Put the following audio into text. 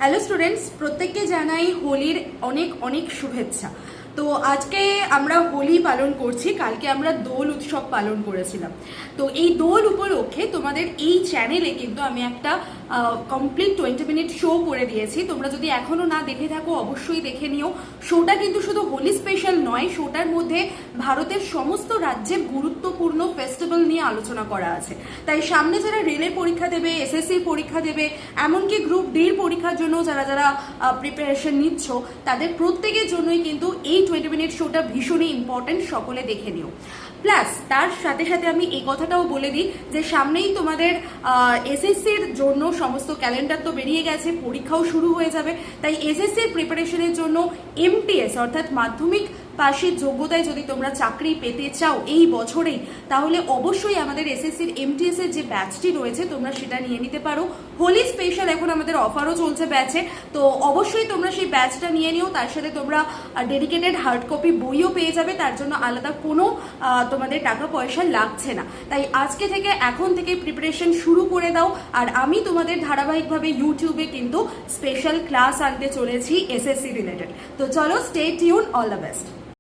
Hello students, প্রত্যেককে জানাই হোলির অনেক অনেক শুভেচ্ছা। তো আজকে আমরা হোলি পালন করছি, কালকে আমরা দোল উৎসব পালন করেছিলাম। তো এই দোল উপলক্ষে তোমাদের এই চ্যানেলে কিন্তু আমি একটা কমপ্লিট 20 মিনিট শো করে দিয়েছি। তোমরা যদি এখনো না দেখে থাকো অবশ্যই দেখে নিও। শোটা কিন্তু শুধু হোলি স্পেশাল নয়, শোটার মধ্যে ভারতের সমস্ত রাজ্যের গুরুত্বপূর্ণ ফেস্টিভ্যাল নিয়ে আলোচনা করা আছে। তাই সামনে যারা রেলের পরীক্ষা দেবে, এসএসসির পরীক্ষা দেবে, এমনকি গ্রুপ ডির পরীক্ষার জন্য যারা যারা প্রিপারেশন নিচ্ছ, তাদের প্রত্যেকের জন্যই কিন্তু এই 20 মিনিট শোটা ভীষণই ইম্পর্টেন্ট, সকলে দেখে নিও। প্লাস তার সাথে সাথে আমি এই কথাটাও বলে দিই যে সামনেই তোমাদের এসএসসির জন্য সমস্ত ক্যালেন্ডার তো বেরিয়ে গেছে, পরীক্ষাও শুরু হয়ে যাবে। তাই এসএসসির প্রিপারেশনের জন্য এমটিএস অর্থাৎ মাধ্যমিক পাশের যোগ্যতায় যদি তোমরা চাকরি পেতে চাও এই বছরেই, তাহলে অবশ্যই আমাদের এসএসসির এমটিএস এর যে ব্যাচটি রয়েছে তোমরা সেটা নিয়ে নিতে পারো। হোলি স্পেশাল এখন আমাদের অফারও চলছে ব্যাচে, তো অবশ্যই তোমরা সেই ব্যাচটা নিয়ে নিও। তার সাথে তোমরা ডেডিকেটেড হার্ড কপি বইও পেয়ে যাবে, তার জন্য আলাদা কোনো তোমাদের টাকা পয়সা লাগছে না। তাই আজকে থেকে এখন থেকে প্রিপারেশন শুরু করে দাও। আর আমি তোমাদের ধারাবাহিকভাবে ইউটিউবে কিন্তু স্পেশাল ক্লাস আনতে চলেছি এসএসসি রিলেটেড। তো চলো, stay tune, all the best.